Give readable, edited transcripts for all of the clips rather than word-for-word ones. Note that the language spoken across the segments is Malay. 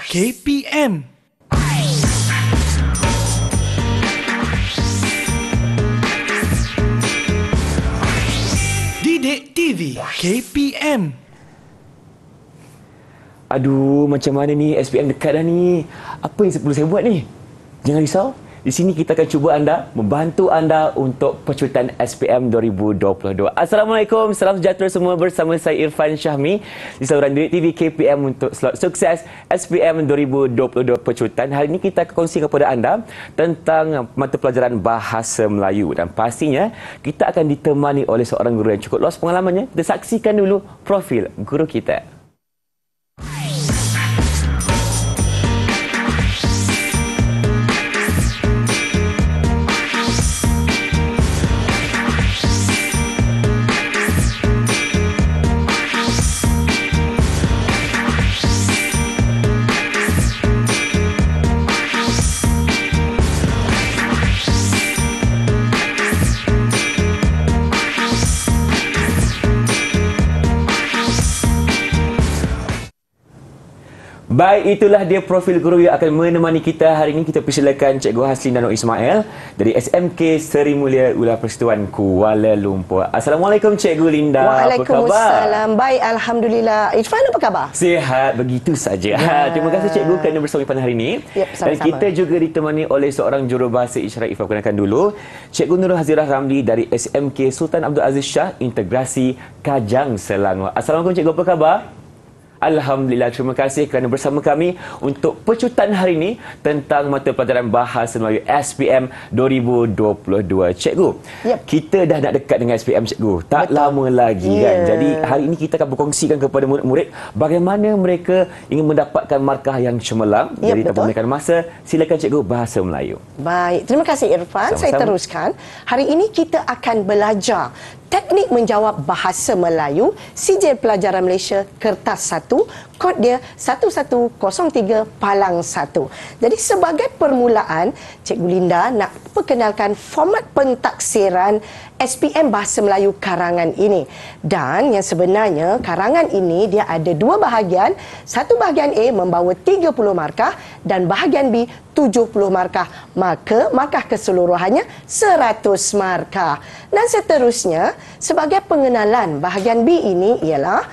KPM. Didik TV KPM. Aduh, macam mana ni? SPM dekat dah ni. Apa yang perlu saya buat ni? Jangan risau. Di sini kita akan cuba membantu anda untuk pecutan SPM 2022. Assalamualaikum, salam sejahtera semua, bersama saya Irfan Syahmi di saluran Didik TV KPM untuk slot sukses SPM 2022 pecutan. Hari ini kita akan kongsi kepada anda tentang mata pelajaran Bahasa Melayu, dan pastinya kita akan ditemani oleh seorang guru yang cukup luas pengalamannya. Kita saksikan dulu profil guru kita. Baik, itulah dia profil guru yang akan menemani kita hari ini. Kita persilakan Cikgu Haslin Danok Ismail dari SMK Seri Mulia Ular Persatuan Kuala Lumpur. Assalamualaikum Cikgu Linda. Waalaikumsalam. Baik, alhamdulillah. Irfan, apa khabar? Sihat, begitu saja. Ya. Terima kasih Cikgu kerana bersama pada hari ini. Yep, sama-sama. Dan kita juga ditemani oleh seorang jurubahasa isyarat. Ifah, kenalkan dulu Cikgu Nurul Hazirah Ramli dari SMK Sultan Abdul Aziz Shah Integrasi Kajang Selangor. Assalamualaikum Cikgu, apa khabar? Alhamdulillah, terima kasih kerana bersama kami untuk pecutan hari ini tentang mata pelajaran Bahasa Melayu SPM 2022. Cikgu, kita dah nak dekat dengan SPM Cikgu. Tak Betul. Lama lagi kan. Jadi hari ini kita akan berkongsikan kepada murid-murid bagaimana mereka ingin mendapatkan markah yang cemerlang. Jadi tanpa membiarkan masa, silakan Cikgu Bahasa Melayu. Baik, terima kasih Irfan. Sama-sama. Saya teruskan. Hari ini kita akan belajar teknik menjawab Bahasa Melayu Sijil Pelajaran Malaysia Kertas 1, kod dia 1103-1. Jadi sebagai permulaan, Cikgu Linda nak perkenalkan format pentaksiran SPM Bahasa Melayu karangan ini. Dan yang sebenarnya karangan ini dia ada dua bahagian. Satu bahagian A membawa 30 markah dan bahagian B 70 markah. Maka markah keseluruhannya 100 markah. Dan seterusnya, sebagai pengenalan bahagian B ini ialah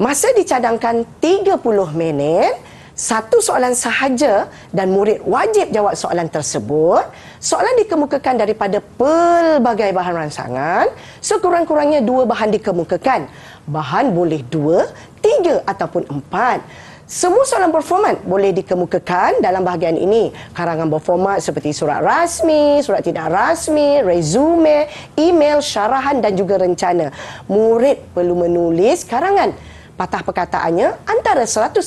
masa dicadangkan 30 minit, satu soalan sahaja dan murid wajib jawab soalan tersebut. Soalan dikemukakan daripada pelbagai bahan rangsangan. Sekurang-kurangnya 2 bahan dikemukakan. Bahan boleh 2, 3 ataupun 4. Semua soalan berformat boleh dikemukakan dalam bahagian ini. Karangan berformat seperti surat rasmi, surat tidak rasmi, resume, email, syarahan dan juga rencana. Murid perlu menulis karangan. Patah perkataannya antara 150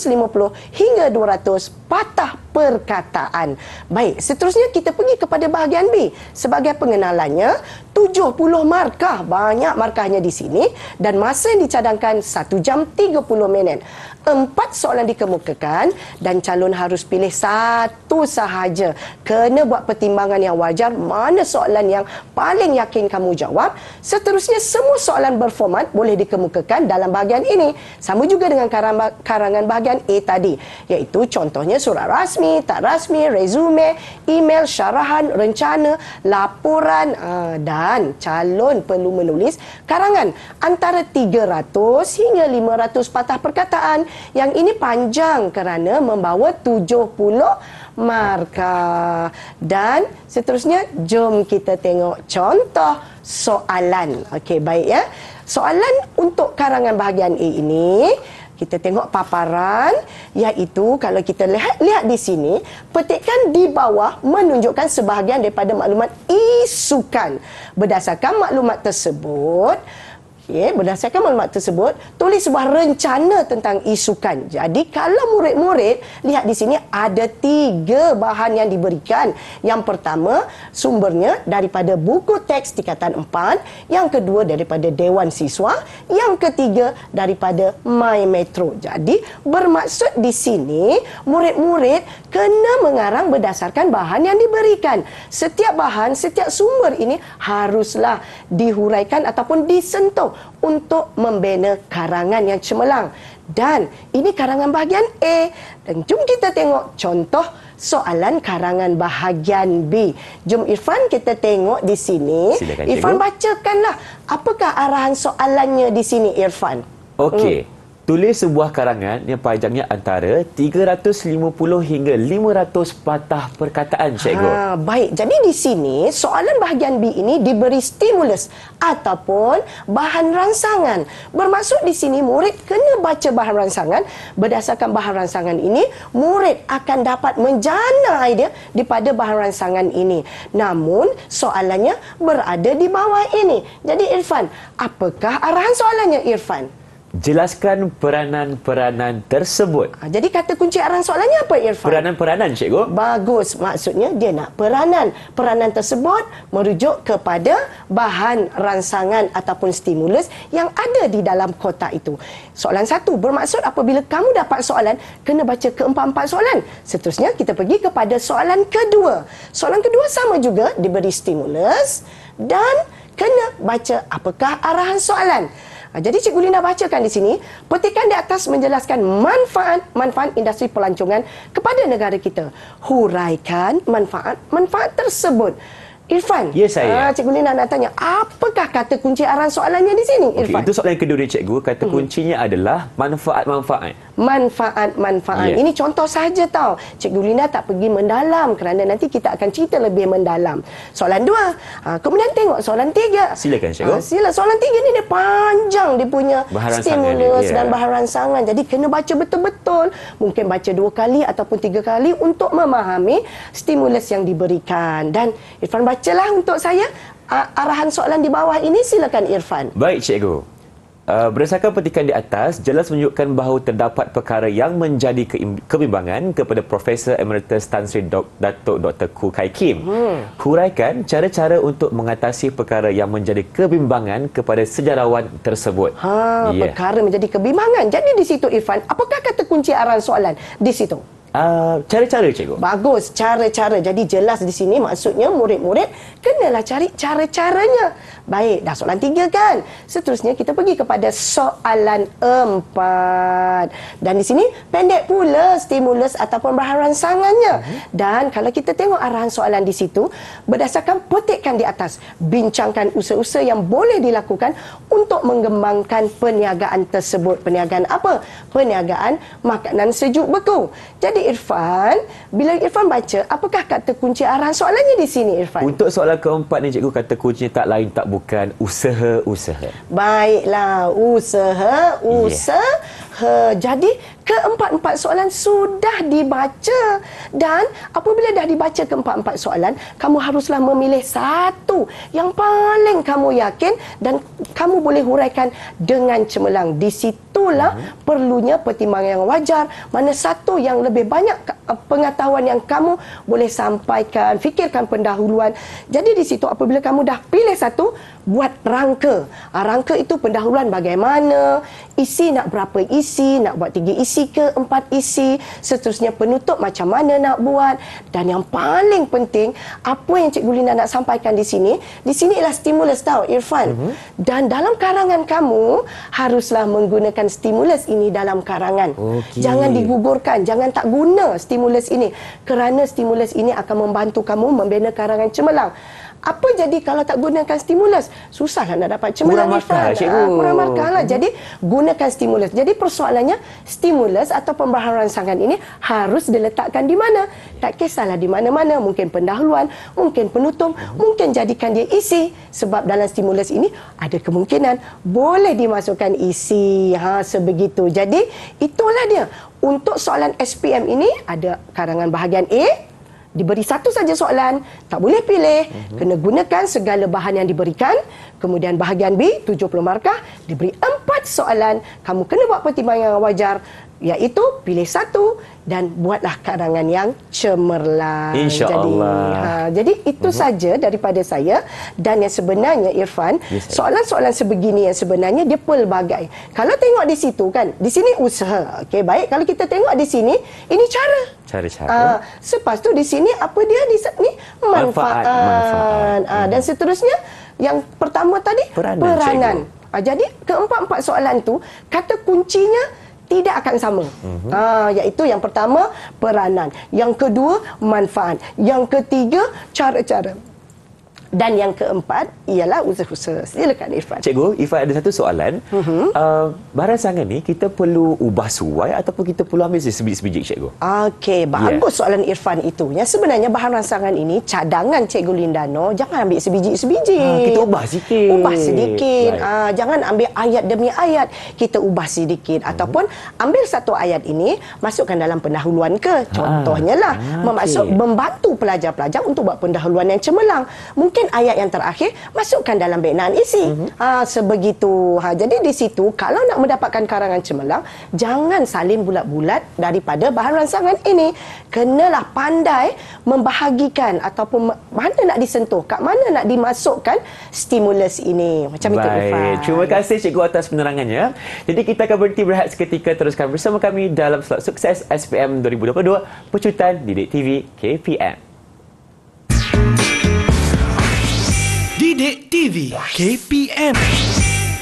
hingga 200 patah perkataan. Baik, seterusnya kita pergi kepada bahagian B. Sebagai pengenalannya, 70 markah. Banyak markahnya di sini. Dan masa yang dicadangkan 1 jam 30 minit. 4 soalan dikemukakan dan calon harus pilih satu sahaja. Kena buat pertimbangan yang wajar mana soalan yang paling yakin kamu jawab. Seterusnya, semua soalan berformat boleh dikemukakan dalam bahagian ini. Sama juga dengan karangan bahagian A tadi, iaitu contohnya surat rasmi, tak rasmi, resume, email, syarahan, rencana, laporan, dan calon perlu menulis karangan antara 300 hingga 500 patah perkataan. Yang ini panjang kerana membawa 70 markah. Dan seterusnya, jom kita tengok contoh soalan. Okey, baik ya. Soalan untuk karangan bahagian A ini, kita tengok paparan, iaitu kalau kita lihat di sini, petikan di bawah menunjukkan sebahagian daripada maklumat isukan. Berdasarkan maklumat tersebut, berdasarkan maklumat tersebut, tulis sebuah rencana tentang isukan. Jadi kalau murid-murid lihat di sini ada 3 bahan yang diberikan. Yang pertama, sumbernya daripada buku teks tingkatan 4. Yang kedua, daripada Dewan Siswa. Yang ketiga, daripada My Metro. Jadi bermaksud di sini murid-murid kena mengarang berdasarkan bahan yang diberikan. Setiap bahan, setiap sumber ini haruslah dihuraikan ataupun disentuh untuk membina karangan yang cemerlang. Dan ini karangan bahagian A. Dan jom kita tengok contoh soalan karangan bahagian B. Jom Irfan kita tengok di sini. Silakan, Irfan cikgu. bacakanlah. Apakah arahan soalannya di sini Irfan? Okey. Tulis sebuah karangan yang panjangnya antara 350 hingga 500 patah perkataan, cikgu. Baik, jadi di sini soalan bahagian B ini diberi stimulus ataupun bahan rangsangan. Bermaksud di sini murid kena baca bahan rangsangan. Berdasarkan bahan rangsangan ini, murid akan dapat menjana idea daripada bahan rangsangan ini. Namun, soalannya berada di bawah ini. Jadi Irfan, apakah arahan soalannya Irfan? Jelaskan peranan-peranan tersebut. Jadi kata kunci arahan soalannya apa Irfan? Peranan-peranan, cikgu. Bagus. Maksudnya dia nak peranan. Peranan tersebut merujuk kepada bahan rangsangan ataupun stimulus yang ada di dalam kotak itu. Soalan 1 bermaksud apabila kamu dapat soalan, kena baca keempat-empat soalan. Seterusnya kita pergi kepada soalan kedua. Soalan kedua sama juga diberi stimulus dan kena baca apakah arahan soalan. Jadi Cikgu Lina bacakan di sini, petikan di atas menjelaskan manfaat industri pelancongan kepada negara kita. Huraikan manfaat tersebut. Irfan, Ya, saya. Cikgu Lina nak tanya, apakah kata kunci arahan soalannya di sini, Irfan? Okey, itu soalan yang kedua dia, cikgu. Kata kuncinya adalah manfaat-manfaat. Manfaat-manfaat. Ya. Ini contoh saja tau. Cikgu Lina tak pergi mendalam kerana nanti kita akan cerita lebih mendalam. Soalan 2. Kemudian tengok soalan 3. Silakan, cikgu. Sila. Soalan 3 ni dia panjang, dia punya Bahan rangsangan stimulus dia, ya. dan bahan rangsangan. Jadi kena baca betul-betul. Mungkin baca 2 kali ataupun 3 kali untuk memahami stimulus yang diberikan. Dan Irfan bacalah untuk saya arahan soalan di bawah ini. Silakan Irfan. Baik, cikgu. Berdasarkan petikan di atas, jelas menunjukkan bahawa terdapat perkara yang menjadi kebimbangan kepada Profesor Emeritus Tan Sri Datuk Dr. Khoo Kai Kim. Huraikan cara-cara untuk mengatasi perkara yang menjadi kebimbangan kepada sejarawan tersebut. Ya. Perkara menjadi kebimbangan. Jadi di situ Irfan, apakah kata kunci arahan soalan di situ? Cara-cara, cikgu. Bagus, cara-cara. Jadi jelas di sini maksudnya murid-murid kenalah cari cara-caranya. Baik, dah soalan 3 kan. Seterusnya kita pergi kepada soalan 4. Dan di sini pendek pula stimulus ataupun bahan rangsangannya. Dan kalau kita tengok arahan soalan di situ, berdasarkan petikan di atas, bincangkan usaha-usaha yang boleh dilakukan untuk mengembangkan perniagaan tersebut. Perniagaan apa? Perniagaan makanan sejuk beku. Jadi Irfan, bila Irfan baca, apakah kata kunci arahan soalannya di sini Irfan? Untuk soalan keempat ni, cikgu, kata kuncinya tak lain tak bukan usaha-usaha. Baiklah, usaha. Jadi keempat-empat soalan sudah dibaca. Dan apabila dah dibaca keempat-empat soalan, kamu haruslah memilih satu yang paling kamu yakin dan kamu boleh huraikan dengan cemerlang. Di situlah perlunya pertimbangan yang wajar. Mana satu yang lebih banyak pengetahuan yang kamu boleh sampaikan, fikirkan pendahuluan. Jadi di situ apabila kamu dah pilih satu, buat rangka. Rangka itu pendahuluan bagaimana, isi nak berapa isi, nak buat 3 isi ke 4 isi, seterusnya penutup macam mana nak buat. Dan yang paling penting, apa yang Cikgu Lina nak sampaikan di sini ialah stimulus tau Irfan. Dan dalam karangan kamu haruslah menggunakan stimulus ini dalam karangan. Jangan digugurkan, jangan tak guna stimulus ini, kerana stimulus ini akan membantu kamu membina karangan cemerlang. Apa jadi kalau tak gunakan stimulus? Susahlah nak dapat cemerlang. Kurang markah, cikgu. Kurang markah lah. Jadi gunakan stimulus. Jadi persoalannya, stimulus atau pembaharan rangsangan ini harus diletakkan di mana? Tak kisahlah di mana-mana. Mungkin pendahuluan, mungkin penutup, mungkin jadikan dia isi. Sebab dalam stimulus ini ada kemungkinan boleh dimasukkan isi. Sebegitu. Jadi itulah dia. Untuk soalan SPM ini ada karangan bahagian A. Diberi satu saja soalan, tak boleh pilih, kena gunakan segala bahan yang diberikan. Kemudian bahagian B, 70 markah, diberi 4 soalan, kamu kena buat pertimbangan yang wajar, iaitu pilih satu dan buatlah karangan yang cemerlang. InsyaAllah. Jadi itu saja daripada saya. Dan yang sebenarnya Irfan, soalan-soalan sebegini yang sebenarnya dia pelbagai. Kalau tengok di situ kan, di sini usaha. Okey, baik. Kalau kita tengok di sini, ini cara. Lepas tu di sini apa dia di sini? Manfaat. Dan seterusnya yang pertama tadi peranan. Jadi keempat-empat soalan tu kata kuncinya tidak akan sama. Iaitu yang pertama, peranan. Yang kedua, manfaat. Yang ketiga, cara-cara. Dan yang keempat ialah usaha-usaha. Silakan Irfan. Cikgu, Irfan ada satu soalan. Baransangan ni kita perlu ubah suai ataupun kita perlu ambil sebiji-sebiji, Cikgu? Okey, bagus soalan Irfan itu. Yang sebenarnya bahan ransangan ini cadangan Cikgu Lindano, jangan ambil sebiji-sebiji. Kita ubah sikit. Ubah sedikit. Jangan ambil ayat demi ayat. Kita ubah sedikit. Ataupun ambil satu ayat ini, masukkan dalam pendahuluan ke. Contohnya lah, membantu pelajar-pelajar untuk buat pendahuluan yang cemerlang. Mungkin ayat yang terakhir masukkan dalam binaan isi. Sebegitu. Jadi di situ kalau nak mendapatkan karangan cemerlang, jangan salin bulat-bulat daripada bahan ransangan ini. Kenalah pandai membahagikan ataupun mana nak disentuh, kat mana nak dimasukkan stimulus ini. Macam itu, Irfan. Terima kasih Cikgu atas penerangannya. Jadi kita akan berhenti berehat seketika, teruskan bersama kami dalam Slot Sukses SPM 2022 Pecutan Didik TV KPM. Didik TV KPM.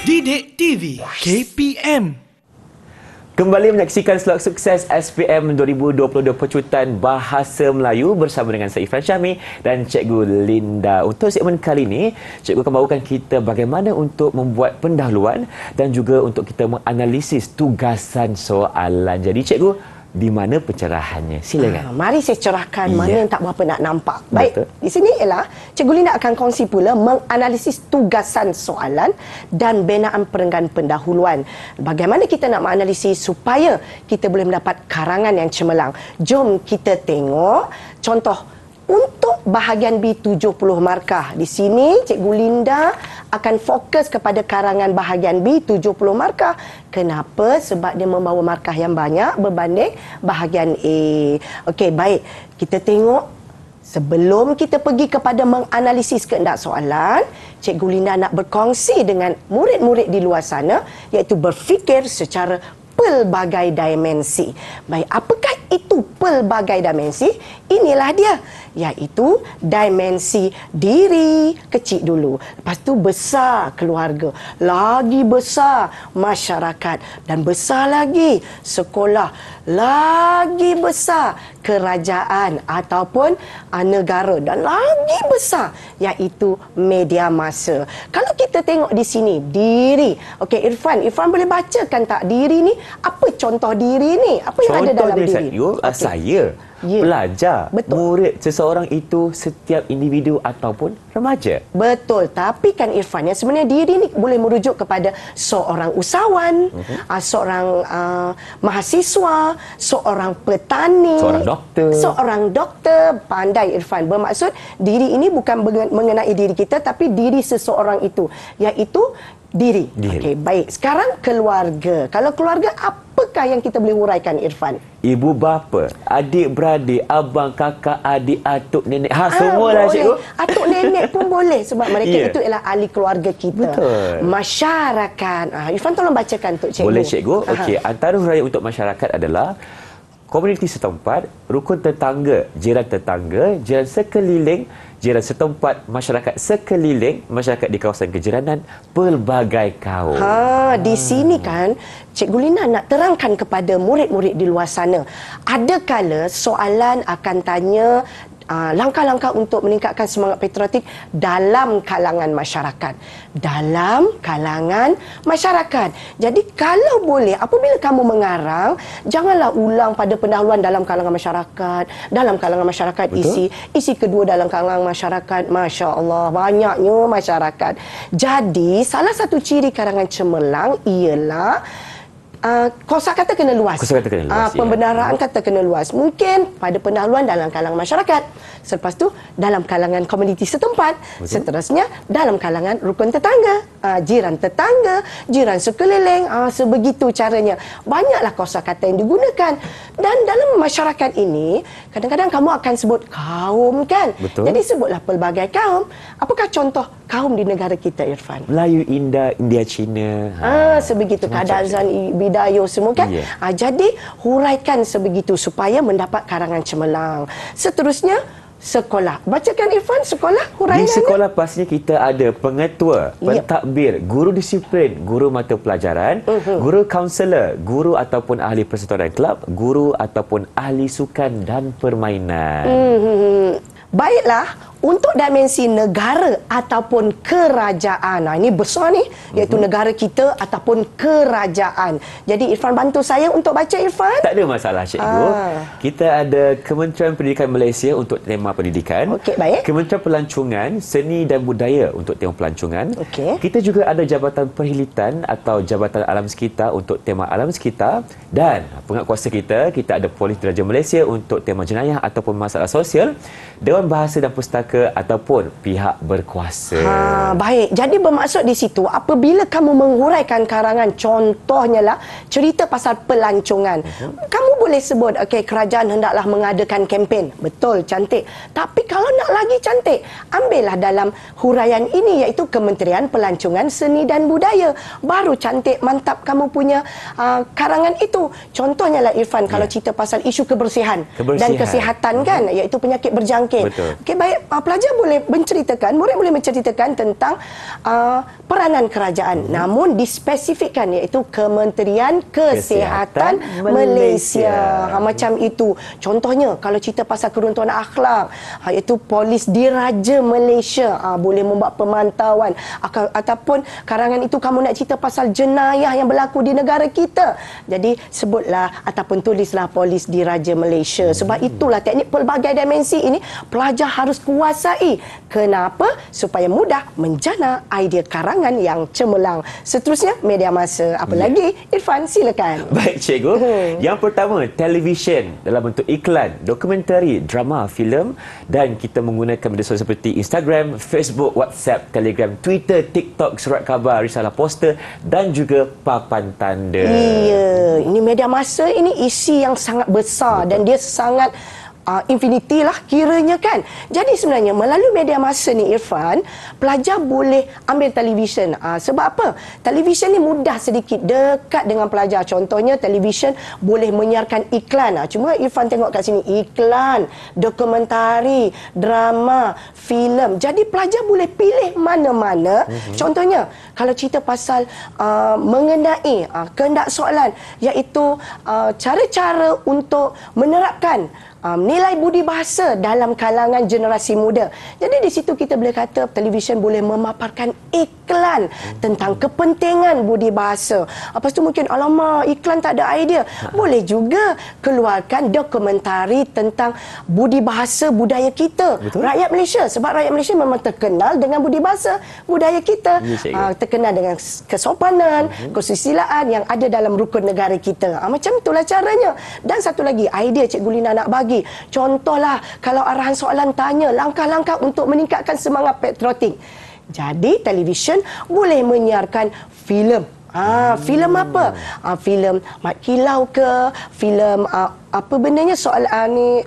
Didik TV KPM. Kembali menyaksikan Slot Sukses SPM 2022 Pecutan Bahasa Melayu bersama dengan saya Irfan Syami dan Cikgu Linda. Untuk segmen kali ini, Cikgu akan bawakan kita bagaimana untuk membuat pendahuluan dan juga untuk kita menganalisis tugasan soalan. Jadi Cikgu, di mana pencerahannya? Silakan. Mari saya cerahkan mana yang tak berapa nak nampak. Baik, betul. Di sini ialah Cikgu Linda akan kongsi pula menganalisis tugasan soalan dan binaan perenggan pendahuluan. Bagaimana kita nak menganalisis supaya kita boleh mendapat karangan yang cemerlang. Jom kita tengok contoh untuk bahagian B 70 markah. Di sini Cikgu Linda akan fokus kepada karangan bahagian B 70 markah. Kenapa? Sebab dia membawa markah yang banyak berbanding bahagian A. Okey, baik. Kita tengok sebelum kita pergi kepada menganalisis kehendak soalan, Cikgu Linda nak berkongsi dengan murid-murid di luar sana, iaitu berfikir secara pelbagai dimensi. Baik, apakah itu pelbagai dimensi? Inilah dia, iaitu dimensi diri kecil dulu. Lepas tu besar keluarga, lagi besar masyarakat, dan besar lagi sekolah, lagi besar kerajaan ataupun negara, dan lagi besar iaitu media massa. Kalau kita tengok di sini diri. Okey, Irfan boleh bacakan tak diri ni? Apa contoh diri ni? Apa yang ada dalam diri? Saya pelajar, murid seseorang itu setiap individu ataupun remaja. Betul. Tapi kan Irfan, yang sebenarnya diri ni boleh merujuk kepada seorang usahawan, seorang mahasiswa, seorang petani, seorang doktor. Pandai Irfan. Bermaksud diri ini bukan mengenai diri kita, tapi diri seseorang itu, iaitu diri. Okey, baik. Sekarang keluarga. Kalau keluarga, apakah yang kita boleh huraikan, Irfan? Ibu bapa, adik beradik, abang kakak, adik atuk nenek. Semualah cikgu. Atuk nenek pun boleh sebab mereka itu ialah ahli keluarga kita. Betul. Masyarakat. Irfan tolong bacakan untuk cikgu. Boleh cikgu. Okey, antara huraian untuk masyarakat adalah komuniti setempat, rukun tetangga, jiran sekeliling, jiran setempat, masyarakat sekeliling, masyarakat di kawasan kejiranan, pelbagai kaum. Di sini kan Cikgu Lina nak terangkan kepada murid-murid di luar sana. Ada kala soalan akan tanya langkah-langkah untuk meningkatkan semangat patriotik dalam kalangan masyarakat. Dalam kalangan masyarakat. Jadi kalau boleh, apabila kamu mengarang, janganlah ulang pada pendahuluan dalam kalangan masyarakat. Dalam kalangan masyarakat isi kedua dalam kalangan masyarakat. Masya Allah, banyaknya masyarakat. Jadi salah satu ciri karangan cemerlang ialah kosakata kena luas. Pembenaraan kata kena luas. Mungkin pada pendahuluan dalam kalangan masyarakat. Selepas tu dalam kalangan komuniti setempat. Seterusnya dalam kalangan rukun tetangga, jiran tetangga, jiran sekeliling. Sebegitu caranya. Banyaklah kosakata yang digunakan. Dan dalam masyarakat ini, kadang-kadang kamu akan sebut kaum kan? Betul. Jadi sebutlah pelbagai kaum. Apakah contoh kaum di negara kita, Irfan? Melayu, India, Cina. Sebegitu. Kadazan, Bidayo semua kan. Jadi huraikan sebegitu supaya mendapat karangan cemerlang. Seterusnya sekolah. Bacakan Irfan, sekolah huraian. Di sekolah pastinya kita ada pengetua, pentadbir, guru disiplin, guru mata pelajaran, guru kaunselor, guru ataupun ahli persatuan kelab, guru ataupun ahli sukan dan permainan. Baiklah, untuk dimensi negara ataupun kerajaan. Ini besar ni, iaitu negara kita ataupun kerajaan. Jadi Irfan bantu saya untuk baca, Irfan. Tak ada masalah, cikgu. Kita ada Kementerian Pendidikan Malaysia untuk tema pendidikan. Okey, baik. Kementerian Pelancongan, Seni dan Budaya untuk tema pelancongan. Okey. Kita juga ada Jabatan Perhilitan atau Jabatan Alam Sekitar untuk tema alam sekitar. Dan penguatkuasa kita ada Polis Diraja Malaysia untuk tema jenayah ataupun masalah sosial. Dewan Bahasa dan Pustaka ataupun pihak berkuasa. Baik. Jadi bermaksud di situ, apabila kamu menghuraikan karangan, contohnya lah cerita pasal pelancongan, kamu boleh sebut, okey, kerajaan hendaklah mengadakan kempen. Betul, cantik. Tapi kalau nak lagi cantik, ambillah dalam huraian ini, iaitu Kementerian Pelancongan, Seni dan Budaya. Baru cantik, mantap kamu punya karangan itu. Contohnya lah Irfan, kalau cerita pasal isu kebersihan dan kesihatan kan, iaitu penyakit berjangkit. Okey, baik. Pelajar boleh menceritakan, murid boleh menceritakan tentang peranan kerajaan. Namun dispesifikkan, iaitu Kementerian Kesihatan Malaysia. Macam itu. Contohnya, kalau cerita pasal keruntuhan akhlak, iaitu Polis Diraja Malaysia boleh membuat pemantauan. Ataupun karangan itu kamu nak cerita pasal jenayah yang berlaku di negara kita. Jadi sebutlah ataupun tulislah Polis Diraja Malaysia. Sebab itulah teknik pelbagai dimensi ini pelajar harus kuasai. Kenapa? Supaya mudah menjana idea karangan yang cemerlang. Seterusnya, media masa. Apa lagi? Irfan, silakan. Baik, cikgu. Yang pertama, televisyen dalam bentuk iklan, dokumentari, drama, filem, dan kita menggunakan media sosial seperti Instagram, Facebook, WhatsApp, Telegram, Twitter, TikTok, surat khabar, risalah poster dan juga papan tanda. Iya, ini media masa ini isi yang sangat besar. Dan dia sangat infinity lah kiranya kan. Jadi sebenarnya melalui media masa ni Irfan, pelajar boleh ambil televisyen. Sebab apa? Televisyen ni mudah sedikit dekat dengan pelajar. Contohnya televisyen boleh menyiarkan iklan. Cuma Irfan tengok kat sini, iklan, dokumentari, drama, filem. Jadi pelajar boleh pilih mana-mana. Contohnya kalau cerita pasal mengenai kehendak soalan, iaitu cara-cara untuk menerapkan nilai budi bahasa dalam kalangan generasi muda. Jadi di situ kita boleh kata televisyen boleh memaparkan iklan tentang kepentingan budi bahasa. Lepas tu mungkin, alamak, iklan tak ada idea. Boleh juga keluarkan dokumentari tentang budi bahasa budaya kita. Betul? Rakyat Malaysia. Sebab rakyat Malaysia memang terkenal dengan budi bahasa budaya kita. Terkenal dengan kesopanan, kesusilaan yang ada dalam rukun negara kita. Macam itulah caranya. Dan satu lagi, idea Cikgu Lina nak bagi. Contohlah, kalau arahan soalan tanya langkah-langkah untuk meningkatkan semangat patriotik. Jadi televisyen boleh menyiarkan filem. Filem apa? Filem Mat Kilau ke? Filem apa bendanya soal ni?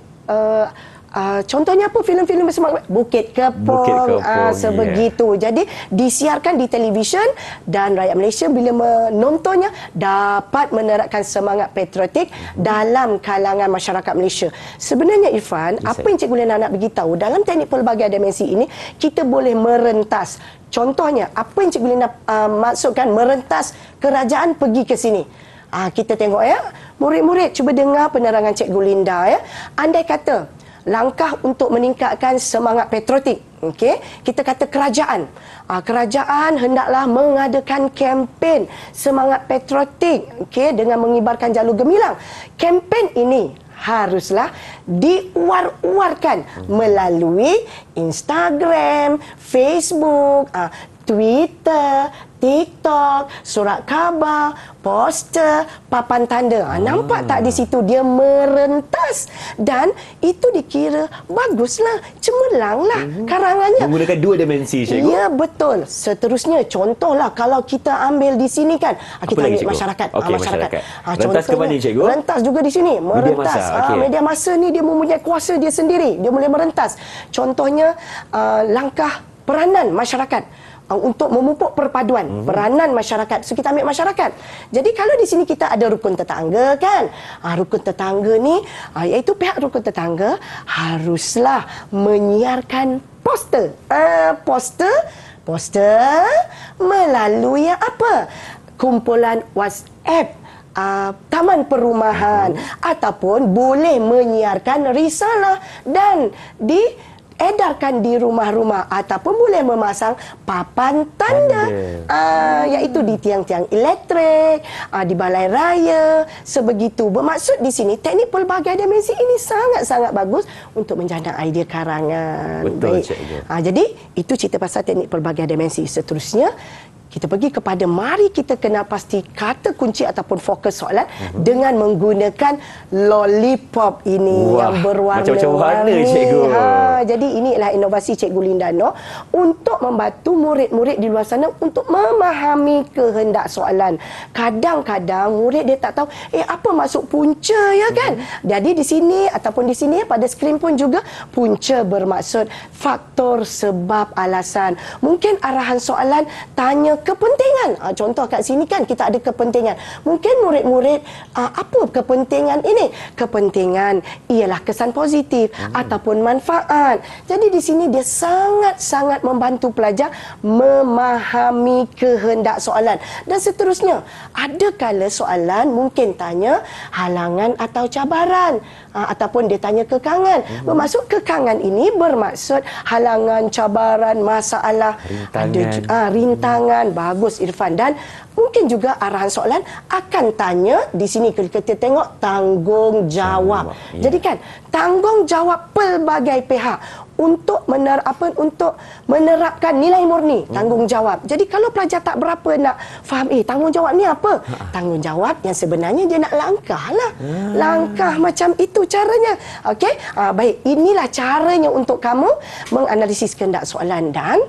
Contohnya apa filem-filem semangat Bukit Kepong, sebegitu. Jadi disiarkan di televisyen dan rakyat Malaysia bila menontonnya dapat menerapkan semangat patriotik dalam kalangan masyarakat Malaysia. Sebenarnya Irfan, apa yang Cikgu Lina nak beritahu dalam teknik pelbagai dimensi ini, kita boleh merentas. Contohnya, apa yang Cikgu Lina maksudkan merentas kerajaan pergi ke sini. Kita tengok ya, murid-murid cuba dengar penerangan Cikgu Linda ya. Andai kata langkah untuk meningkatkan semangat patriotik. Okey, kita kata kerajaan. Kerajaan hendaklah mengadakan kempen semangat patriotik, okey, dengan mengibarkan jalur gemilang. Kempen ini haruslah diuar-uarkan melalui Instagram, Facebook, Twitter, TikTok, surat khabar, poster, papan tanda. Nampak tak di situ dia merentas, dan itu dikira baguslah, cemerlanglah karangannya. Menggunakan dua dimensi, cikgu. Ya, betul. Seterusnya, contohlah kalau kita ambil di sini kan, kita ambil cikgu? Masyarakat. Masyarakat. Rentas ke mana, cikgu? Rentas juga di sini. Merentas. Media masa ni dia mempunyai kuasa dia sendiri. Dia boleh merentas. Contohnya, langkah peranan masyarakat. untuk memupuk perpaduan peranan masyarakat. So kita ambil masyarakat. Jadi kalau di sini kita ada rukun tetangga kan. Rukun tetangga ni iaitu pihak rukun tetangga haruslah menyiarkan poster. Poster melalui apa? Kumpulan WhatsApp, taman perumahan, ataupun boleh menyiarkan risalah dan diedarkan di rumah-rumah, ataupun boleh memasang papan tanda, iaitu di tiang-tiang elektrik, di balai raya, sebegitu. Bermaksud di sini teknik pelbagai dimensi ini sangat-sangat bagus untuk menjana idea karangan. Betul, cikgu. Jadi itu cerita pasal teknik pelbagai dimensi. Seterusnya kita pergi kepada mari kita kena pasti kata kunci ataupun fokus soalan dengan menggunakan lollipop ini. Wah, yang berwarna-warni. macam-macam warna, cikgu. Jadi inilah inovasi Cikgu Lindano untuk membantu murid-murid di luar sana untuk memahami kehendak soalan. Kadang-kadang murid dia tak tahu apa maksud punca ya kan. Jadi di sini ataupun di sini pada skrin pun juga punca bermaksud faktor sebab alasan. Mungkin arahan soalan tanya kepentingan. Contoh kat sini kan kita ada kepentingan. Mungkin murid-murid apa kepentingan ini? Kepentingan ialah kesan positif ataupun manfaat. Jadi di sini dia sangat-sangat membantu pelajar memahami kehendak soalan. Dan seterusnya, ada kala soalan mungkin tanya halangan atau cabaran ataupun dia tanya kekangan. Bermaksud kekangan ini bermaksud halangan, cabaran, masalah, rintangan. Bagus Irfan. Dan mungkin juga arahan soalan akan tanya di sini kita tengok tanggungjawab. Jadi kan tanggungjawab pelbagai pihak untuk menerapkan nilai murni tanggungjawab. Jadi kalau pelajar tak berapa nak faham tanggungjawab ni apa? Tanggungjawab yang sebenarnya dia nak langkah lah. Langkah macam itu caranya. Okey? Baik, inilah caranya untuk kamu menganalisis kehendak soalan. Dan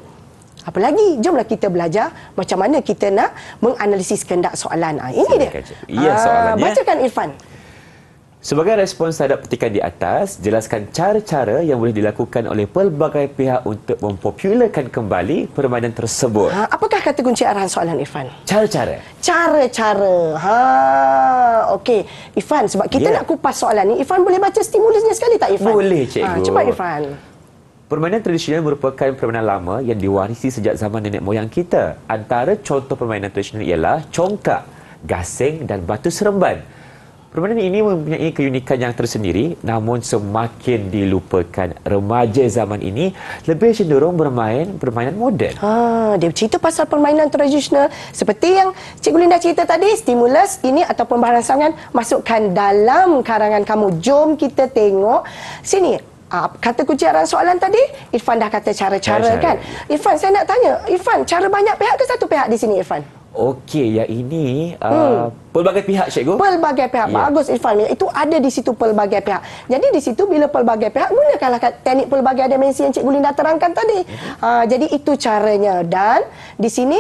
apa lagi? Jomlah kita belajar macam mana kita nak menganalisis kehendak soalan. Ini dia. Ya, soalannya. Bacakan Irfan. Sebagai respons terhadap petikan di atas, jelaskan cara-cara yang boleh dilakukan oleh pelbagai pihak untuk mempopularkan kembali permainan tersebut. Apakah kata kunci arahan soalan Irfan? Cara-cara. Cara-cara. Okey. Irfan, sebab kita nak kupas soalan ni, Irfan boleh baca stimulusnya sekali tak Irfan? Boleh, cikgu. Cepat Irfan. Permainan tradisional merupakan permainan lama yang diwarisi sejak zaman nenek moyang kita. Antara contoh permainan tradisional ialah congkak, gasing dan batu seremban. Permainan ini mempunyai keunikan yang tersendiri, namun semakin dilupakan. Remaja zaman ini lebih cenderung bermain permainan moden. Dia cerita pasal permainan tradisional seperti yang Cikgu Linda cerita tadi. Stimulus ini ataupun bahasangan masukkan dalam karangan kamu. Jom kita tengok sini. Kata kunci arahan soalan tadi, Irfan dah kata cara-cara kan. Irfan, saya nak tanya, Irfan, cara banyak pihak ke satu pihak di sini Irfan? Okey, yang ini pelbagai pihak, cikgu. Pelbagai pihak. Bagus Irfan. Itu ada di situ pelbagai pihak. Jadi di situ bila pelbagai pihak, gunakanlah teknik pelbagai dimensi yang Cikgu Linda terangkan tadi. Jadi itu caranya. Dan di sini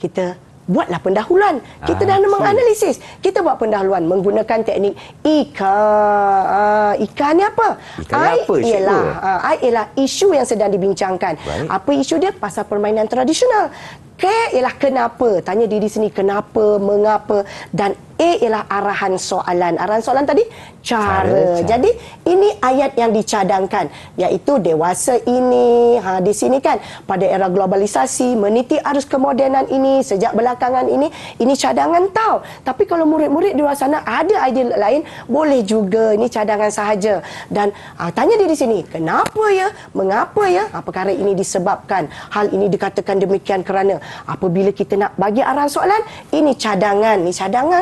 kita buatlah pendahuluan. Kita dah menganalisis. Kita buat pendahuluan menggunakan teknik IKA. IKA ni apa? I ialah isu yang sedang dibincangkan. Baik. Apa isu dia? Pasal permainan tradisional. K ialah kenapa. Tanya diri sini kenapa, mengapa. Dan A ialah arahan soalan. Arahan soalan tadi cara. Jadi ini ayat yang dicadangkan, iaitu dewasa ini di sini kan pada era globalisasi meniti arus kemodenan ini sejak belakangan ini cadangan tahu. Tapi kalau murid-murid di luar sana ada idea lain, boleh juga, ini cadangan sahaja. Dan tanya diri sini kenapa ya, mengapa ya, perkara ini disebabkan, hal ini dikatakan demikian kerana. Apabila kita nak bagi arahan soalan, ini cadangan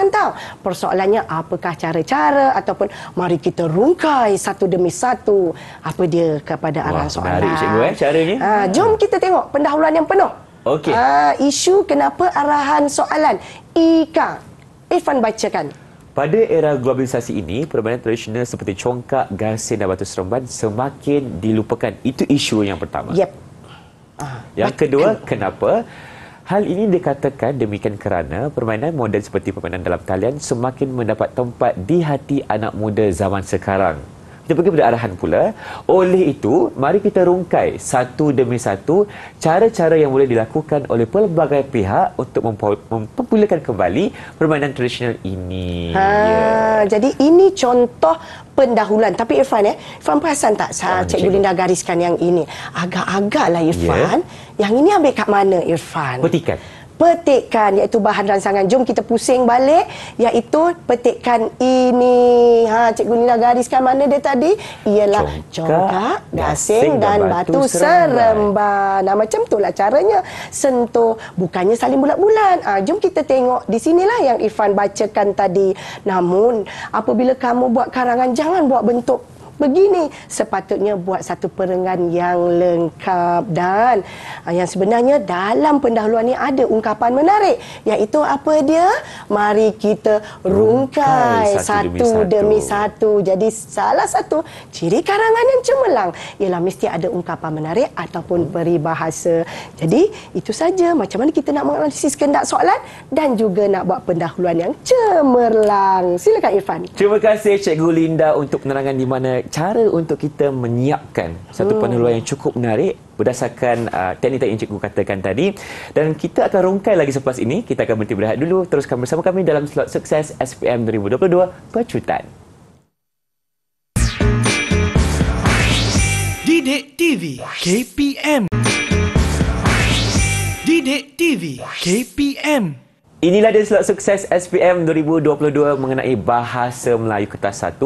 tahu. Persoalannya apakah cara-cara ataupun mari kita rungkai satu demi satu apa dia kepada arahan soalan. Menarik cikgu caranya. Jom kita tengok pendahuluan yang penuh. Okey. Isu kenapa arahan soalan. Ika. Irfan bacakan. Pada era globalisasi ini, permainan tradisional seperti congkak, gasing dan batu seremban semakin dilupakan. Itu isu yang pertama. Yep. Yang kedua, kenapa? Hal ini dikatakan demikian kerana permainan moden seperti permainan dalam talian semakin mendapat tempat di hati anak muda zaman sekarang. kita pergi pada arahan pula. Oleh itu, mari kita rungkai satu demi satu cara-cara yang boleh dilakukan oleh pelbagai pihak untuk mempermulakan kembali permainan tradisional ini. Jadi ini contoh pendahuluan. Tapi Irfan, Irfan perasan tak Cikgu Linda gariskan yang ini? Agak-agaklah Irfan. Yang ini ambil kat mana Irfan? Petikan, iaitu bahan rangsangan. Jom kita pusing balik, iaitu petikan ini. Cikgu Linda gariskan mana dia tadi? Ialah congkak, gasing dan batu seremban. Macam itulah caranya. Sentuh, bukannya saling bulat-bulat. Jom kita tengok di sinilah yang Irfan bacakan tadi. Namun, apabila kamu buat karangan, jangan buat bentuk begini, sepatutnya buat satu perengan yang lengkap. Dan yang sebenarnya dalam pendahuluan ini ada ungkapan menarik, iaitu apa dia? Mari kita rungkai satu demi satu. Jadi salah satu ciri karangan yang cemerlang ialah mesti ada ungkapan menarik ataupun peribahasa. Jadi itu saja macam mana kita nak menganalisis kehendak soalan dan juga nak buat pendahuluan yang cemerlang. Silakan Irfan. Terima kasih Cikgu Linda untuk penerangan di mana cara untuk kita menyiapkan satu pendahuluan yang cukup menarik berdasarkan teknik-teknik yang cikgu katakan tadi. Dan kita akan rungkai lagi selepas ini. Kita akan berhenti berehat dulu. Teruskan bersama kami dalam slot sukses SPM 2022 Pecutan. Didik TV KPM. Didik TV KPM. Inilah dia slot sukses SPM 2022 mengenai Bahasa Melayu Kertas 1,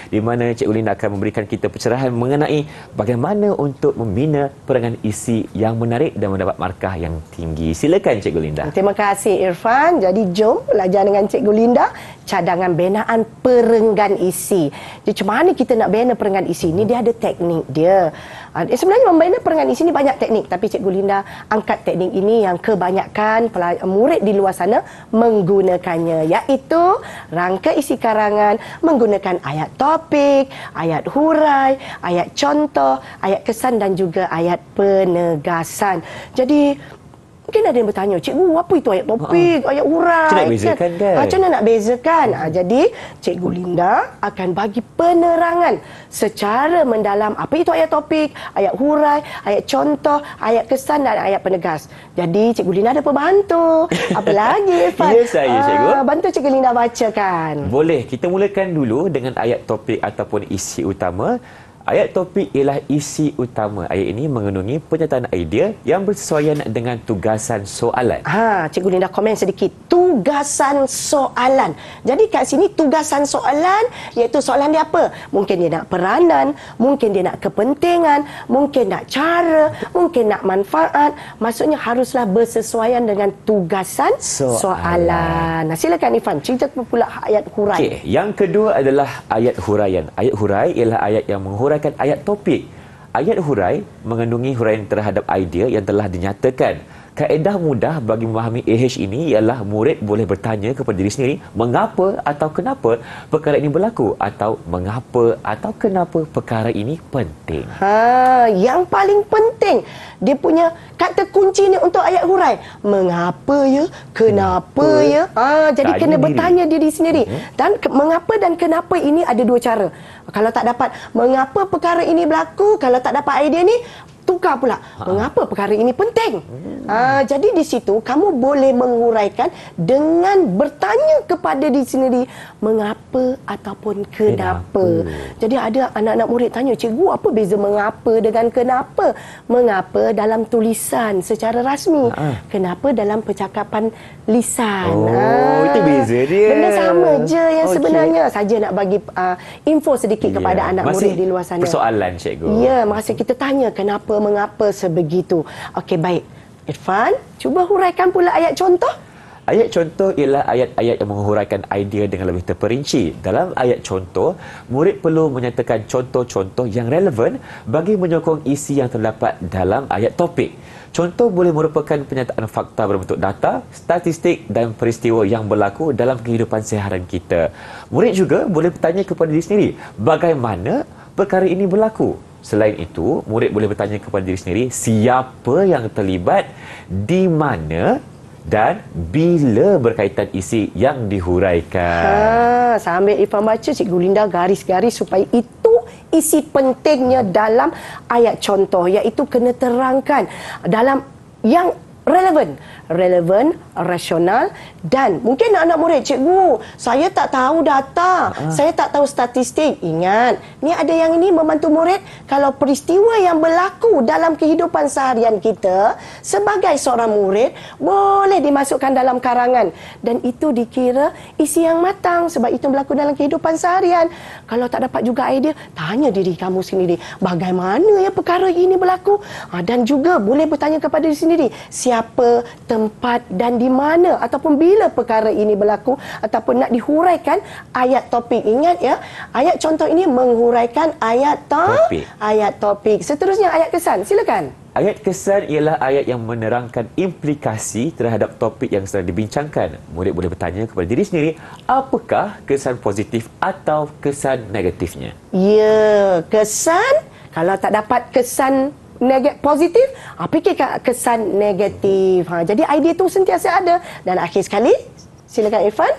di mana Cikgu Linda akan memberikan kita pencerahan mengenai bagaimana untuk membina perangan isi yang menarik dan mendapat markah yang tinggi. Silakan Cikgu Linda. Terima kasih Irfan. Jadi jom belajar dengan Cikgu Linda cadangan binaan perenggan isi. Jadi macam mana kita nak bina perenggan isi ni, dia ada teknik dia. Sebenarnya membina perenggan isi ni banyak teknik, tapi Cikgu Linda angkat teknik ini yang kebanyakan murid di luar sana menggunakannya, iaitu rangka isi karangan menggunakan ayat topik, ayat hurai, ayat contoh, ayat kesan dan juga ayat penegasan. Jadi mungkin ada yang bertanya, cikgu apa itu ayat topik, ayat hurai? Macam nak bezakan kan? Macam mana nak bezakan? Jadi Cikgu Linda akan bagi penerangan secara mendalam apa itu ayat topik, ayat hurai, ayat contoh, ayat kesan dan ayat penegas. Jadi Cikgu Linda ada pembantu. Apa lagi Irfan? Ya saya cikgu. Bantu Cikgu Linda bacakan. Boleh, kita mulakan dulu dengan ayat topik ataupun isi utama. Ayat topik ialah isi utama. Ayat ini mengandungi pernyataan idea yang bersesuaian dengan tugasan soalan. Cikgu Linda komen sedikit. Tugasan soalan. Jadi kat sini tugasan soalan, iaitu soalan dia apa? Mungkin dia nak peranan, mungkin dia nak kepentingan, mungkin nak cara, mungkin nak manfaat. Maksudnya haruslah bersesuaian dengan tugasan soalan. Silakan Irfan, cerita pula ayat hurai. Okey, yang kedua adalah ayat huraian. Ayat hurai ialah ayat yang menghuraikan ayat topik. Ayat hurai mengandungi huraian terhadap idea yang telah dinyatakan. Kaedah mudah bagi memahami AH ini ialah murid boleh bertanya kepada diri sendiri mengapa atau kenapa perkara ini berlaku, atau mengapa atau kenapa perkara ini penting. Yang paling penting dia punya kata kunci ni untuk ayat hurai. Mengapa ya? Kenapa ya? Jadi kena bertanya diri sendiri. Dan mengapa dan kenapa ini ada dua cara. Kalau tak dapat mengapa perkara ini berlaku, kalau tak dapat idea ni, tukar pula. Mengapa perkara ini penting? Jadi di situ kamu boleh menguraikan dengan bertanya kepada diri sendiri mengapa ataupun kenapa. Jadi ada anak-anak murid tanya, cikgu apa beza mengapa dengan kenapa? Mengapa dalam tulisan secara rasmi, kenapa dalam percakapan lisan. Itu beza dia. Benda sama je yang sebenarnya. Saja nak bagi info sedikit kepada anak murid di luar sana. Persoalan cikgu. Ya, masa kita tanya kenapa, mengapa sebegitu. Okey, baik. Irfan, cuba huraikan pula ayat contoh. Ayat contoh ialah ayat-ayat yang menghuraikan idea dengan lebih terperinci. Dalam ayat contoh, murid perlu menyatakan contoh-contoh yang relevan bagi menyokong isi yang terdapat dalam ayat topik. Contoh boleh merupakan penyataan fakta berbentuk data, statistik dan peristiwa yang berlaku dalam kehidupan seharian kita. Murid juga boleh bertanya kepada diri sendiri, bagaimana perkara ini berlaku? Selain itu, murid boleh bertanya kepada diri sendiri siapa yang terlibat, di mana dan bila berkaitan isi yang dihuraikan. Sambil Irfan baca, Cikgu Linda garis-garis supaya itu isi pentingnya dalam ayat contoh, iaitu kena terangkan dalam yang relevan, rasional, dan mungkin anak murid, cikgu, saya tak tahu data, saya tak tahu statistik. Ingat, ni ada yang ini membantu murid kalau peristiwa yang berlaku dalam kehidupan seharian kita sebagai seorang murid boleh dimasukkan dalam karangan, dan itu dikira isi yang matang sebab itu berlaku dalam kehidupan seharian. Kalau tak dapat juga idea, tanya diri kamu sendiri, bagaimana ya perkara ini berlaku, dan juga boleh bertanya kepada diri sendiri, siapa, tempat dan di mana ataupun bila perkara ini berlaku, ataupun nak dihuraikan ayat topik. Ingat ya, ayat contoh ini menghuraikan ayat topik. Seterusnya ayat kesan, silakan. Ayat kesan ialah ayat yang menerangkan implikasi terhadap topik yang sedang dibincangkan. Murid boleh bertanya kepada diri sendiri, apakah kesan positif atau kesan negatifnya? Ya, kesan. Kalau tak dapat kesan positif, fikirkan kesan negatif. Jadi idea tu sentiasa ada. Dan akhir sekali, silakan Irfan.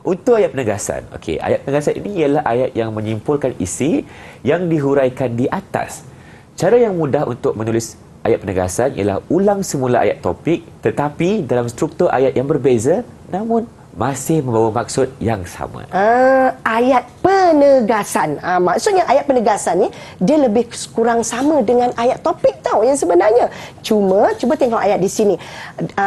Untuk ayat penegasan, ayat penegasan ini ialah ayat yang menyimpulkan isi yang dihuraikan di atas. Cara yang mudah untuk menulis ayat penegasan ialah ulang semula ayat topik tetapi dalam struktur ayat yang berbeza namun masih membawa maksud yang sama. Ayat penegasan. Maksudnya ayat penegasan ni dia lebih kurang sama dengan ayat topik tau yang sebenarnya. Cuba tengok ayat di sini.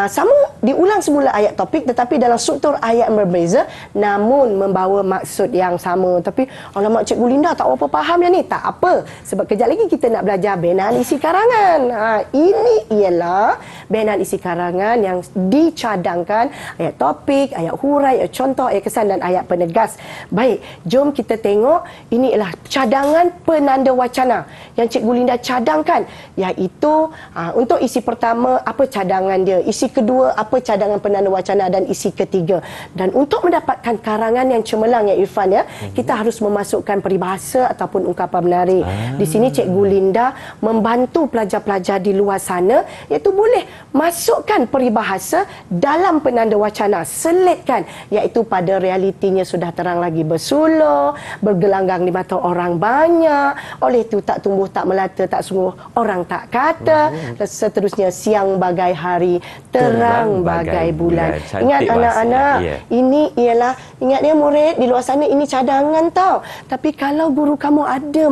Sama diulang semula ayat topik tetapi dalam struktur ayat yang berbeza namun membawa maksud yang sama. Tapi alamak Cikgu Linda tak apa faham yang ni. Tak apa. Sebab kejap lagi kita nak belajar benaan isi karangan. Ini ialah benaan isi karangan yang dicadangkan ayat topik, ayat hurai, ayat contoh, ayat kesan dan ayat penegas. Baik, jom kita tengok. Ini ialah cadangan penanda wacana yang Cikgu Linda cadangkan, iaitu untuk isi pertama apa cadangan dia, isi kedua apa cadangan penanda wacana dan isi ketiga. Dan untuk mendapatkan karangan yang cemerlang ya Irfan ya, kita harus memasukkan peribahasa ataupun ungkapan menarik. Di sini Cikgu Linda membantu pelajar-pelajar di luar sana, iaitu boleh masukkan peribahasa dalam penanda wacana, selitkan, iaitu pada realitinya sudah terang lagi bersuluh, bergelanggang di mata orang banyak, oleh itu tak tumbuh tak melata tak sungguh orang tak kata, seterusnya siang bagai hari, terang bagai bulan. Ingat anak-anak, ini ialah, ingat ya murid di luar sana, ini cadangan tau. Tapi kalau guru kamu ada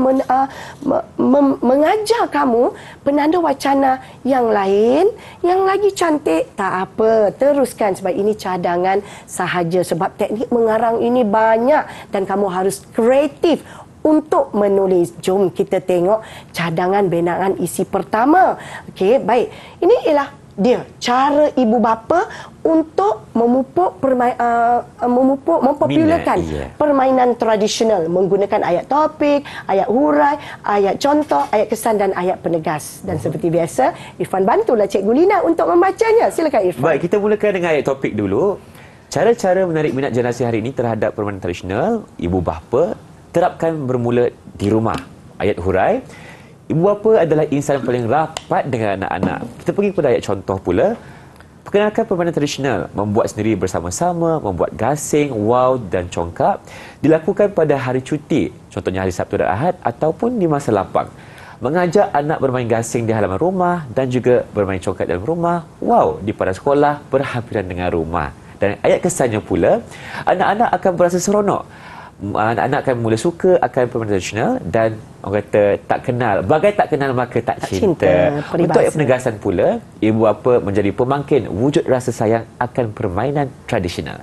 mengajar kamu penanda wacana yang lain yang lagi cantik, tak apa, teruskan sebab ini cadangan sahaja. Sebab teknik mengarang ini banyak dan kamu harus kreatif untuk menulis. Jom kita tengok cadangan benaan isi pertama. Okey, baik. Ini ialah dia cara ibu bapa untuk mempopularkan permainan tradisional menggunakan ayat topik, ayat hurai, ayat contoh, ayat kesan dan ayat penegas. Dan seperti biasa, Irfan bantulah Cikgu Lina untuk membacanya. Silakan Irfan. Baik, kita mulakan dengan ayat topik dulu. Cara-cara menarik minat generasi hari ini terhadap permainan tradisional, ibu bapa terapkan bermula di rumah. Ayat hurai, ibu bapa adalah insan paling rapat dengan anak-anak. Kita pergi kepada ayat contoh pula. Perkenalkan permainan tradisional, membuat sendiri bersama-sama, membuat gasing, waw dan congkak dilakukan pada hari cuti, contohnya hari Sabtu dan Ahad ataupun di masa lapang. Mengajak anak bermain gasing di halaman rumah dan juga bermain congkak dalam rumah, waw di pada sekolah berhampiran dengan rumah. Dan ayat kesannya pula, anak-anak akan berasa seronok. Anak-anak akan mula suka akan permainan tradisional dan orang kata tak kenal, bagai tak kenal maka tak cinta. Untuk ayat penegasan pula, ibu bapa menjadi pemangkin wujud rasa sayang akan permainan tradisional.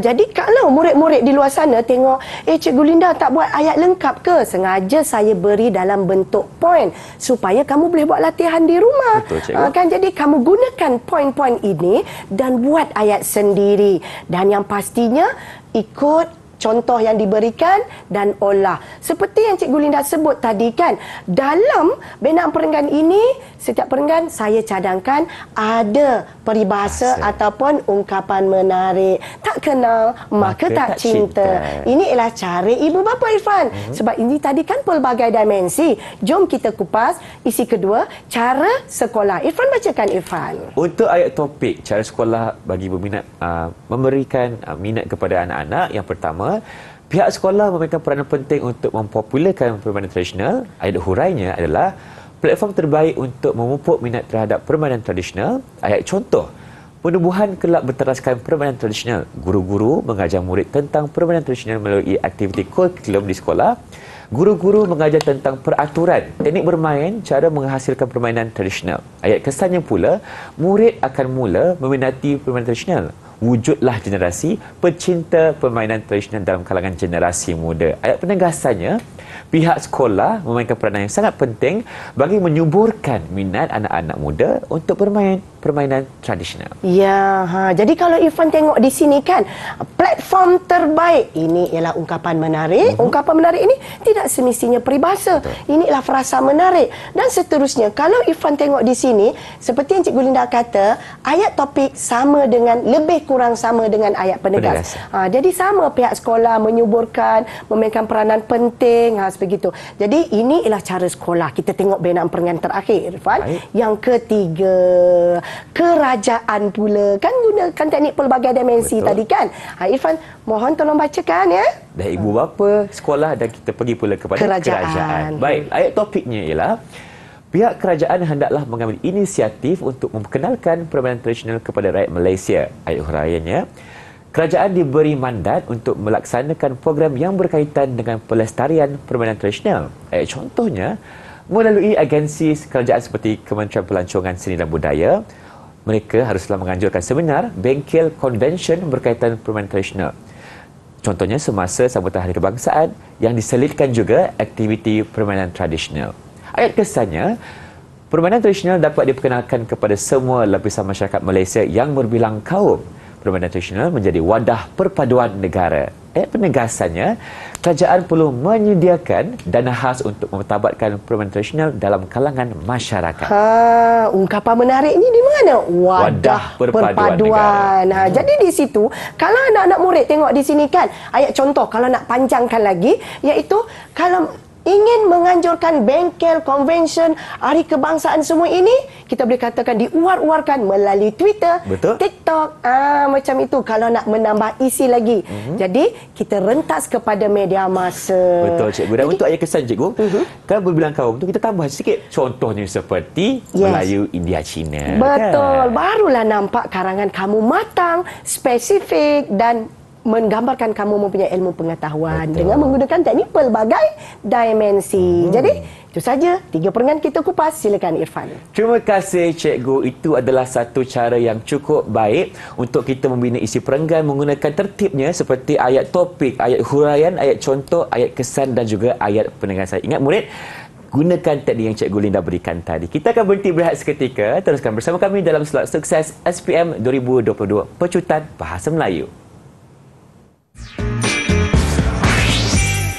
Jadi kalau murid-murid di luar sana tengok, Cikgu Linda tak buat ayat lengkap ke? Sengaja saya beri dalam bentuk poin supaya kamu boleh buat latihan di rumah. Betul, Cikgu. Kan jadi kamu gunakan poin-poin ini dan buat ayat sendiri. Dan yang pastinya ikut contoh yang diberikan dan olah. Seperti yang Cikgu Linda sebut tadi kan, dalam benaan perenggan ini, setiap perenggan saya cadangkan ada peribahasa ataupun ungkapan menarik. Tak kenal, maka tak cinta. Ini ialah cara ibu bapa Irfan. Sebab ini tadi kan pelbagai dimensi. Jom kita kupas isi kedua, cara sekolah. Irfan bacakan Irfan. Untuk ayat topik, cara sekolah bagi berminat, memberikan minat kepada anak-anak. Yang pertama, pertama, pihak sekolah memainkan peranan penting untuk mempopularkan permainan tradisional. Ayat hurainya adalah platform terbaik untuk memupuk minat terhadap permainan tradisional. Ayat contoh, penubuhan kelab berteraskan permainan tradisional. Guru-guru mengajar murid tentang permainan tradisional melalui aktiviti kurikulum di sekolah. Guru-guru mengajar tentang peraturan, teknik bermain, cara menghasilkan permainan tradisional. Ayat kesannya pula, murid akan mula meminati permainan tradisional. Wujudlah generasi pecinta permainan tradisional dalam kalangan generasi muda. Ayat penegasannya, pihak sekolah memainkan peranan yang sangat penting bagi menyuburkan minat anak-anak muda untuk bermain permainan tradisional. Ya, jadi kalau Irfan tengok di sini kan, platform terbaik ini ialah ungkapan menarik. Ungkapan menarik ini tidak semestinya peribahasa. Inilah frasa menarik. Dan seterusnya, kalau Irfan tengok di sini, seperti yang Cikgu Linda kata, ayat topik sama dengan, lebih kurang sama dengan ayat penegas. Jadi sama, pihak sekolah menyuburkan, memainkan peranan penting, begitu. Jadi ini ialah cara sekolah. Kita tengok binaan perangan terakhir, Irfan. Yang ketiga, kerajaan pula. Kan gunakan teknik pelbagai dimensi tadi kan. Irfan, mohon tolong bacakan ya. Dah ibu bapa, sekolah dan kita pergi pula kepada kerajaan. Baik, ayat topiknya ialah pihak kerajaan hendaklah mengambil inisiatif untuk memperkenalkan permainan tradisional kepada rakyat Malaysia. Ayat huraiannya, kerajaan diberi mandat untuk melaksanakan program yang berkaitan dengan pelestarian permainan tradisional. Ayat contohnya, melalui agensi kerajaan seperti Kementerian Pelancongan Seni dan Budaya, mereka haruslah menganjurkan seminar, bengkel, konvensyen berkaitan permainan tradisional. Contohnya semasa sambutan Hari Kebangsaan yang diselitkan juga aktiviti permainan tradisional. Ayat kesannya, permainan tradisional dapat diperkenalkan kepada semua lapisan masyarakat Malaysia yang berbilang kaum. Permainan tradisional menjadi wadah perpaduan negara. Penegasannya, kerajaan perlu menyediakan dana khas untuk mempertabatkan permainan tradisional dalam kalangan masyarakat. Ungkapan menarik ini di mana? Wadah perpaduan. Jadi di situ, kalau anak-anak murid tengok di sini kan, ayat contoh kalau nak panjangkan lagi, iaitu kalau ingin menganjurkan bengkel, konvensyen, hari kebangsaan semua ini, kita boleh katakan diuar-uarkan melalui Twitter, TikTok, macam itu kalau nak menambah isi lagi. Jadi, kita rentas kepada media masa. Betul, cikgu. Dan untuk ayat kesan, cikgu, kalau berbilang kaum tu, kita tambah sikit. Contohnya seperti Melayu, India, Cina. Betul. Kan? Barulah nampak karangan kamu matang, spesifik dan menggambarkan kamu mempunyai ilmu pengetahuan dengan menggunakan teknik pelbagai dimensi. Jadi, itu saja 3 perangan kita kupas. Silakan Irfan. Terima kasih cikgu. Itu adalah satu cara yang cukup baik untuk kita membina isi perenggan menggunakan tertibnya seperti ayat topik, ayat huraian, ayat contoh, ayat kesan dan juga ayat penegasan. Ingat murid, gunakan teknik yang Cikgu Linda berikan tadi. Kita akan berhenti berehat seketika. Teruskan bersama kami dalam slot sukses SPM 2022 Pecutan Bahasa Melayu.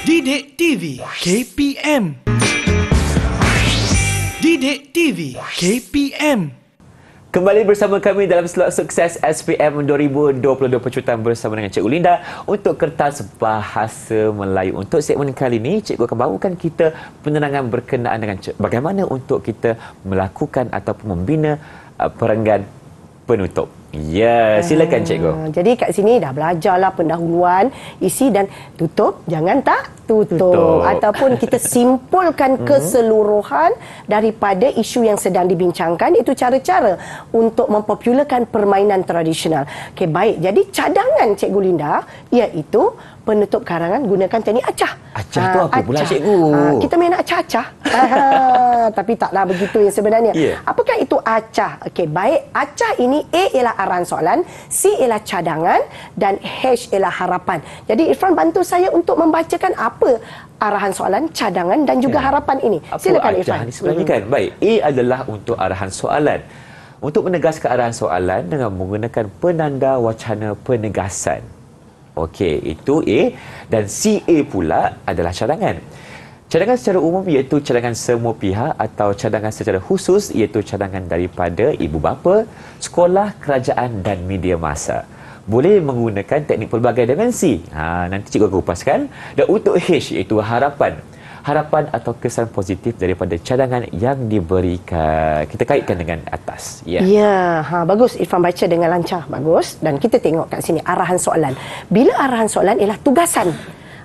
Didik TV KPM. Didik TV KPM. Kembali bersama kami dalam slot sukses SPM 2022 Pecutan bersama dengan Cikgu Linda untuk kertas bahasa Melayu. Untuk segmen kali ini, Cikgu akan bawakan kita penerangan berkenaan dengan bagaimana untuk kita melakukan ataupun membina perenggan penutup. Ya, silakan cikgu. Jadi kat sini dah belajarlah pendahuluan, isi dan tutup, jangan tak tutup. Ataupun kita simpulkan keseluruhan daripada isu yang sedang dibincangkan. Itu cara-cara untuk mempopularkan permainan tradisional. Okey, baik. Jadi cadangan Cikgu Linda iaitu penutup karangan gunakan teknik acah. Acah tu apa pula cikgu? Kita main acah-acah. Tapi taklah begitu yang sebenarnya. Apakah itu acah? Okey, baik. Acah ini A ialah arahan soalan, C ialah cadangan dan H ialah harapan. Jadi Irfan bantu saya untuk membacakan apa arahan soalan, cadangan dan juga harapan ini. Silakan Irfan. Ini sebenarnya kan. Baik, A adalah untuk arahan soalan. Untuk menegaskan arahan soalan dengan menggunakan penanda wacana penegasan. Okey, itu A. Dan CA pula adalah cadangan. Cadangan secara umum iaitu cadangan semua pihak atau cadangan secara khusus iaitu cadangan daripada ibu bapa, sekolah, kerajaan dan media massa. Boleh menggunakan teknik pelbagai dimensi. Nanti cikgu akan kupaskan. Dan untuk H iaitu harapan. harapan atau kesan positif daripada cadangan yang diberikan. Kita kaitkan dengan atas. Ya, bagus Irfan baca dengan lancar. Bagus. Dan kita tengok kat sini arahan soalan. Bila arahan soalan ialah tugasan.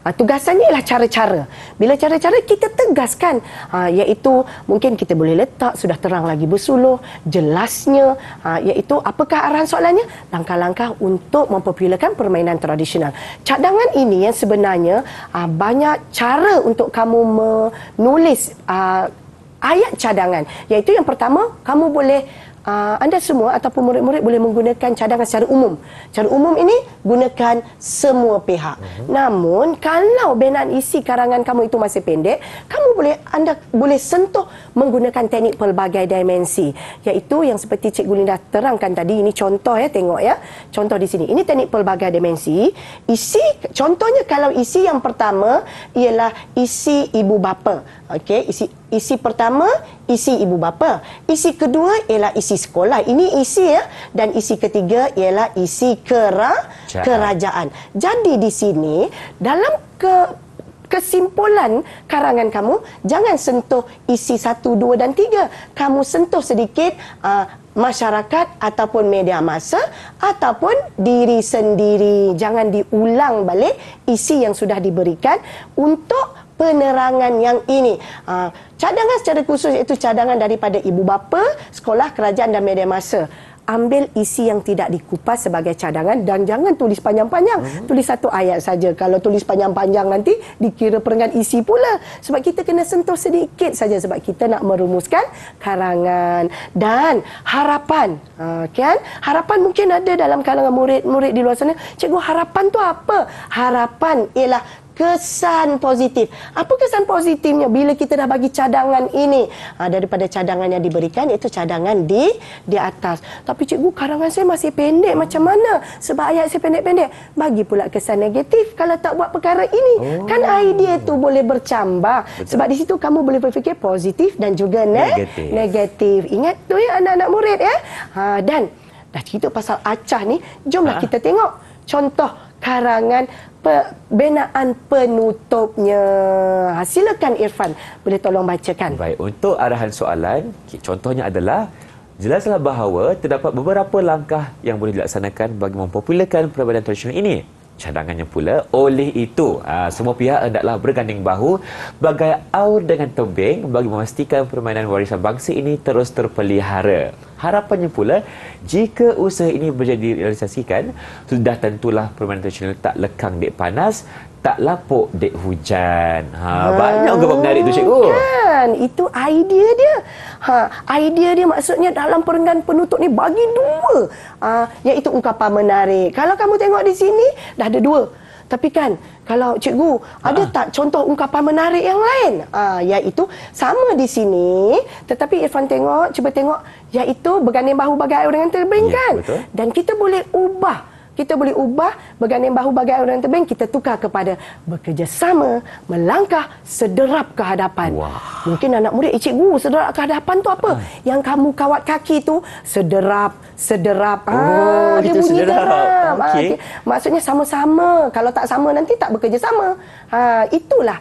Tugasannya ialah cara-cara. Bila cara-cara kita tegaskan, iaitu mungkin kita boleh letak sudah terang lagi bersuluh, jelasnya, iaitu apakah arahan soalannya? Langkah-langkah untuk mempopularkan permainan tradisional. Cadangan ini yang sebenarnya banyak cara untuk kamu menulis ayat cadangan. Iaitu yang pertama, kamu boleh anda semua ataupun murid-murid boleh menggunakan cadangan secara umum. Secara umum ini gunakan semua pihak. Namun kalau benaan isi karangan kamu itu masih pendek, anda boleh sentuh menggunakan teknik pelbagai dimensi. Iaitu yang seperti Cikgu Linda terangkan tadi, ini contoh tengok Contoh di sini. Ini teknik pelbagai dimensi. Contohnya kalau isi yang pertama ialah isi ibu bapa. Okey, isi pertama isi ibu bapa. Isi kedua ialah isi sekolah. Ini isi dan isi ketiga ialah isi kerajaan. Jadi di sini dalam kesimpulan karangan kamu, jangan sentuh isi 1, 2 dan 3. Kamu sentuh sedikit masyarakat ataupun media massa ataupun diri sendiri. Jangan diulang balik isi yang sudah diberikan untuk penerangan yang ini. Cadangan secara khusus iaitu cadangan daripada ibu bapa, sekolah, kerajaan dan media massa. Ambil isi yang tidak dikupas sebagai cadangan dan jangan tulis panjang-panjang. Tulis satu ayat saja. Kalau tulis panjang-panjang nanti dikira perenggan isi pula. Sebab kita kena sentuh sedikit saja sebab kita nak merumuskan karangan. Dan harapan. Kan? Harapan mungkin ada dalam kalangan murid-murid di luar sana. Cikgu, harapan tu apa? Harapan ialah kesan positif. Apa kesan positifnya bila kita dah bagi cadangan ini? Daripada cadangan yang diberikan, iaitu cadangan di atas. Tapi cikgu, karangan saya masih pendek. Macam mana? Sebab ayat saya pendek-pendek. Bagi pula kesan negatif kalau tak buat perkara ini. Kan idea tu boleh bercambah. Betul. Sebab di situ kamu boleh berfikir positif dan juga negatif. Ingat tu anak-anak murid Dan dah cerita pasal acah ni, jomlah kita tengok contoh karangan benaan penutupnya. Silakan Irfan, boleh tolong bacakan. Baik, untuk arahan soalan, contohnya adalah jelaslah bahawa terdapat beberapa langkah yang boleh dilaksanakan bagi mempopularkan permainan tradisional ini. Cadangannya pula, oleh itu semua pihak hendaklah berganding bahu bagai aur dengan tebing bagi memastikan permainan warisan bangsa ini terus terpelihara. Harapannya pula, jika usaha ini menjadi realisasikan, sudah tentulah permainan tradisional tak lekang dek panas, tak lapuk dek hujan. Banyak ungkapan menarik tu cikgu. Kan, itu idea dia. Idea dia maksudnya dalam perenggan penutup ni bagi dua. Iaitu ungkapan menarik. Kalau kamu tengok di sini, dah ada dua. Tapi kan, kalau cikgu, ada tak contoh ungkapan menarik yang lain? Iaitu sama di sini, tetapi Irfan cuba tengok, iaitu berganding bahu bagai air dengan tebing kan? Betul. Dan kita boleh ubah. Kita boleh ubah berganding bahu bagai orang tebing, kita tukar kepada bekerjasama melangkah sederap ke hadapan. Mungkin anak murid, cikgu, sederap ke hadapan tu apa? Yang kamu kawat kaki tu sederap. Dia bunyi derap. Okay. Maksudnya sama-sama. Kalau tak sama nanti tak bekerjasama. Itulah.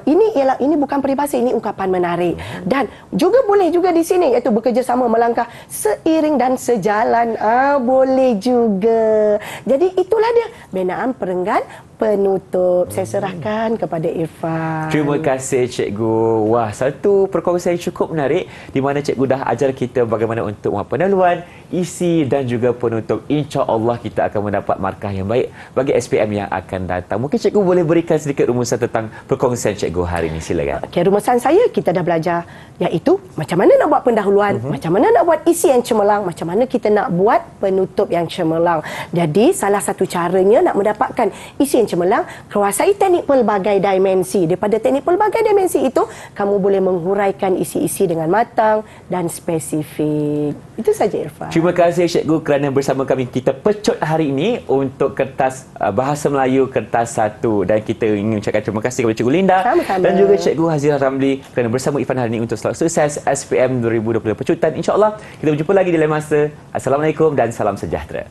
Ini bukan peribahasa, ini ungkapan menarik. Dan juga boleh juga di sini iaitu bekerjasama melangkah seiring dan sejalan. Boleh juga. Jadi itulah dia benaan perenggan penutup. Saya serahkan kepada Irfan. Terima kasih cikgu. Wah, satu perkongsian yang cukup menarik di mana cikgu dah ajar kita bagaimana untuk membuat peneluan, isi dan juga penutup. Insya-Allah kita akan mendapat markah yang baik bagi SPM yang akan datang. Mungkin cikgu boleh berikan sedikit rumusan tentang perkongsian cikgu hari ini. Silakan. Okey, rumusan saya kita dah belajar iaitu macam mana nak buat pendahuluan, macam mana nak buat isi yang cemerlang, macam mana kita nak buat penutup yang cemerlang. Jadi salah satu caranya nak mendapatkan isi yang cemerlang, kuasai teknik pelbagai dimensi. Daripada teknik pelbagai dimensi itu, kamu boleh menghuraikan isi-isi dengan matang dan spesifik. Itu saja Irfan. Terima kasih cikgu kerana bersama kami kita pecut hari ini untuk kertas Bahasa Melayu kertas 1 dan kita ingin ucapkan terima kasih kepada cikgu Linda dan juga cikgu Hazirah Ramli kerana bersama Irfan hari ini untuk selalu sukses SPM 2020 pecutan. InsyaAllah kita berjumpa lagi di lain masa. Assalamualaikum dan salam sejahtera.